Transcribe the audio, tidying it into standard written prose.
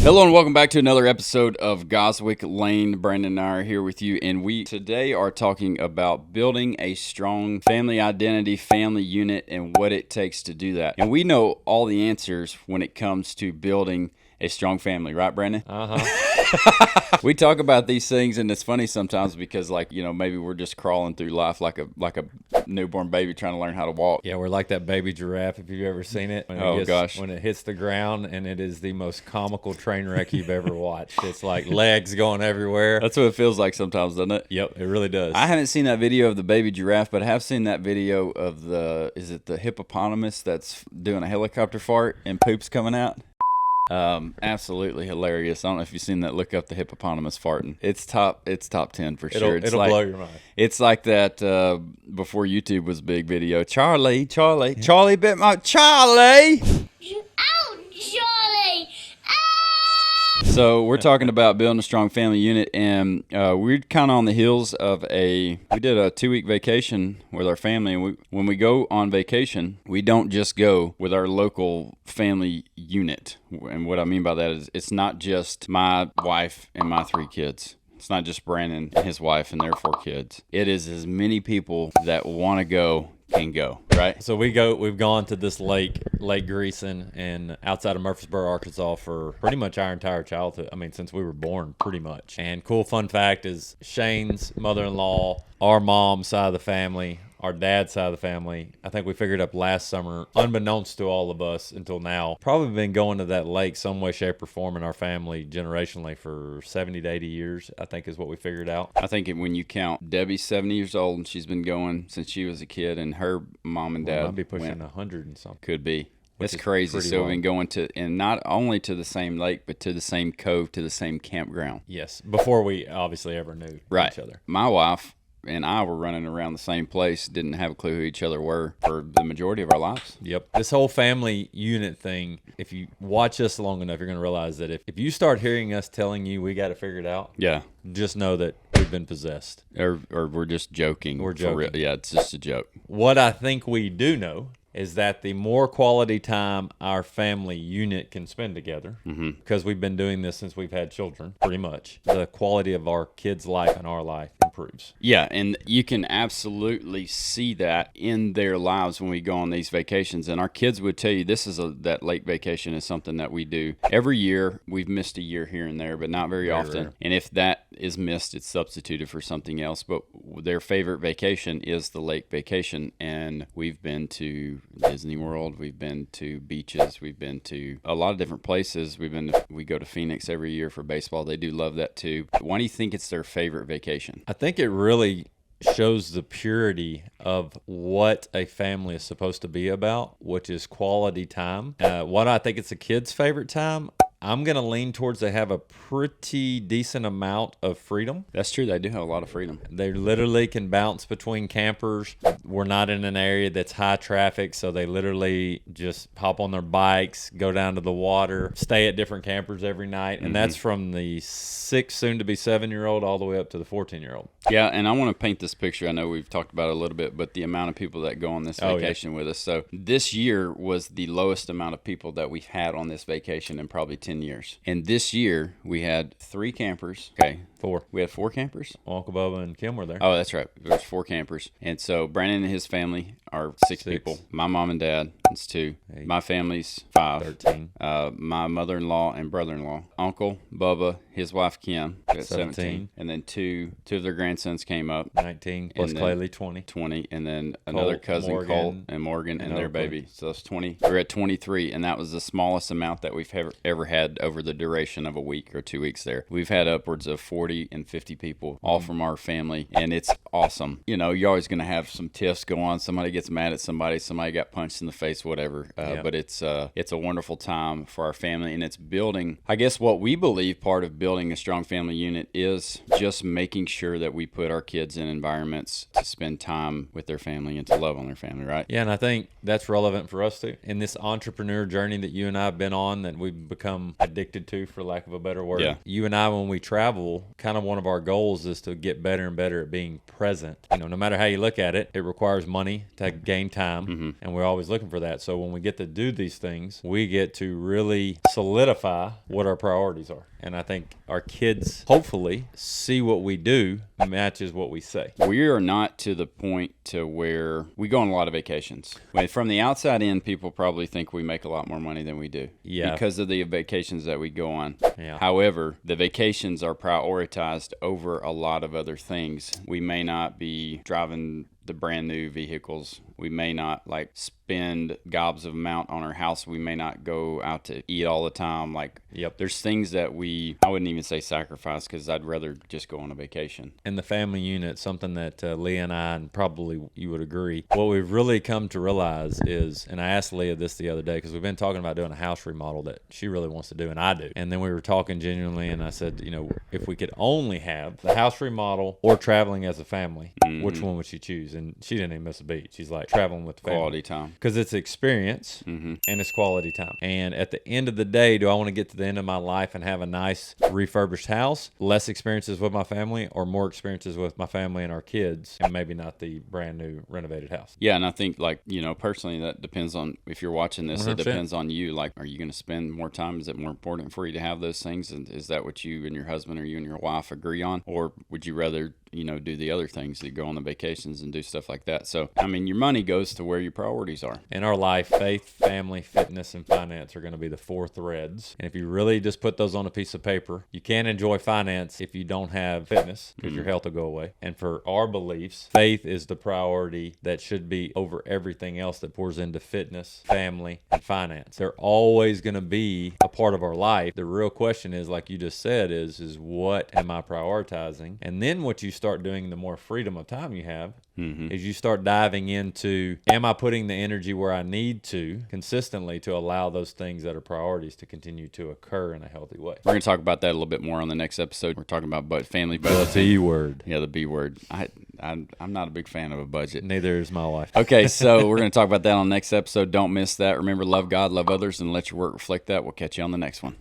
Hello and welcome back to another episode of Goswick Lane. Brandon and I are here with you, and we today are talking about building a strong family identity, family unit, and what it takes to do that. And we know all the answers when it comes to building a strong family, right, Brandon? We talk about these things, and it's funny sometimes because, maybe we're just crawling through life like a newborn baby trying to learn how to walk. Yeah, we're like that baby giraffe, if you've ever seen it. When it hits the ground, and it is the most comical train wreck you've ever watched. It's like legs going everywhere. That's what it feels like sometimes, doesn't it? Yep, it really does. I haven't seen that video of the baby giraffe, but I have seen that video of the hippopotamus that's doing a helicopter fart and poop's coming out? Absolutely hilarious. I don't know if you've seen that. Look up the hippopotamus farting. It's top 10 for sure. It'll blow your mind. It's like that before YouTube was big video. Charlie bit my Charlie. Ouch, Charlie! So we're talking about building a strong family unit, and we're kind of on the heels of we did a 2-week vacation with our family, and when we go on vacation, we don't just go with our local family unit. And what I mean by that is it's not just my wife and my 3 kids. It's not just Brandon and his wife and their 4 kids. It is as many people that want to go can go, right? So we've gone to this Lake Greason, and outside of Murfreesboro, Arkansas, for pretty much our entire childhood. I mean, since we were born, pretty much. And cool fun fact is Shane's mother-in-law, our mom's side of the family, our dad's side of the family, I think we figured up last summer, unbeknownst to all of us until now, probably been going to that lake some way, shape, or form in our family generationally for 70 to 80 years, I think is what we figured out. I think when you count, Debbie's 70 years old, and she's been going since she was a kid, and her mom and dad might be pushing 100 and something. Could be. That's crazy. So we've been going and not only to the same lake, but to the same cove, to the same campground. Yes, before we obviously ever knew each other. My wife and I were running around the same place, didn't have a clue who each other were for the majority of our lives. Yep. This whole family unit thing, if you watch us long enough, you're going to realize that if you start hearing us telling you we got to figure it out, yeah, just know that we've been possessed. Or we're just joking. We're joking. For real. Yeah, it's just a joke. What I think we do know is that the more quality time our family unit can spend together, because we've been doing this since we've had children, pretty much, the quality of our kids' life and our life improves. Yeah, and you can absolutely see that in their lives when we go on these vacations. And our kids would tell you that lake vacation is something that we do every year. We've missed a year here and there, but not very often. Rare. And if that is missed, it's substituted for something else. But their favorite vacation is the lake vacation, and we've been to Disney World, we've been to beaches, we've been to a lot of different places. We go to Phoenix every year for baseball. They do love that too. Why do you think it's their favorite vacation? I think it really shows the purity of what a family is supposed to be about, which is quality time. What I think it's a kid's favorite time, I'm going to lean towards they have a pretty decent amount of freedom. That's true. They do have a lot of freedom. They literally can bounce between campers. We're not in an area that's high traffic, so they literally just hop on their bikes, go down to the water, stay at different campers every night. And that's from the 6, soon-to-be 7-year-old all the way up to the 14-year-old. Yeah, and I want to paint this picture. I know we've talked about it a little bit, but the amount of people that go on this vacation with us. So this year was the lowest amount of people that we've had on this vacation in probably 10 years. And this year we had 3 campers. Okay. 4. We had 4 campers. Uncle Bubba and Kim were there. Oh, that's right. There's 4 campers. And so Brandon and his family are 6 people. My mom and dad, it's 2. 8. My family's 5. 13. My mother-in-law and brother-in-law. Uncle Bubba, his wife Kim, at 17. And then two of their grandsons came up. 19 plus Claylee, 20. 20. And then another cousin, Colt, and Morgan, and their baby. So that's 20. We're at 23, and that was the smallest amount that we've ever had over the duration of a week or 2 weeks there. We've had upwards of 40 and 50 people, all from our family, and it's awesome. You know, you're always going to have some tiffs go on. Somebody gets mad at somebody got punched in the face, whatever. But it's a wonderful time for our family, and it's building, I guess what we believe part of building a strong family unit is just making sure that we put our kids in environments to spend time with their family and to love on their family, right? Yeah, and I think that's relevant for us too. In this entrepreneur journey that you and I have been on, that we've become addicted to, for lack of a better word. Yeah. You and I, when we travel, kind of one of our goals is to get better and better at being present. You know, no matter how you look at it, it requires money to gain time, and we're always looking for that. So when we get to do these things, we get to really solidify what our priorities are. And I think our kids hopefully see what we do matches what we say. We are not to the point to where we go on a lot of vacations. From the outside in, people probably think we make a lot more money than we do. Yeah. Because of the vacations that we go on. Yeah. However, the vacations are prioritized over a lot of other things. We may not be driving the brand new vehicles. We may not like spend gobs of amount on our house. We may not go out to eat all the time. Like, there's things that I wouldn't even say sacrifice, because I'd rather just go on a vacation. In the family unit, something that Leah and I, and probably you would agree, what we've really come to realize is, and I asked Leah this the other day, because we've been talking about doing a house remodel that she really wants to do, and I do. And then we were talking genuinely, and I said, if we could only have the house remodel or traveling as a family, which one would she choose? And she didn't even miss a beat. She's like, traveling with the family. Quality time. Because it's experience and it's quality time. And at the end of the day, do I want to get to the end of my life and have a nice refurbished house, less experiences with my family, or more experiences with my family and our kids, and maybe not the brand new renovated house? Yeah, and I think, personally, that depends on, if you're watching this, 100%. It depends on you. Like, are you going to spend more time? Is it more important for you to have those things? And is that what you and your husband or you and your wife agree on? Or would you rather do the other things, that go on the vacations and do stuff like that? So, your money goes to where your priorities are. In our life, faith, family, fitness, and finance are going to be the 4 threads. And if you really just put those on a piece of paper, you can't enjoy finance if you don't have fitness, because your health will go away. And for our beliefs, faith is the priority that should be over everything else that pours into fitness, family, and finance. They're always going to be a part of our life. The real question is, like you just said, is what am I prioritizing? And then what you start doing, the more freedom of time you have, is you start diving into, am I putting the energy where I need to consistently to allow those things that are priorities to continue to occur in a healthy way? We're going to talk about that a little bit more on the next episode. We're talking about family budget. The B word. Yeah, the B word. I'm not a big fan of a budget. Neither is my wife. Okay, so we're going to talk about that on the next episode. Don't miss that. Remember, love God, love others, and let your work reflect that. We'll catch you on the next one.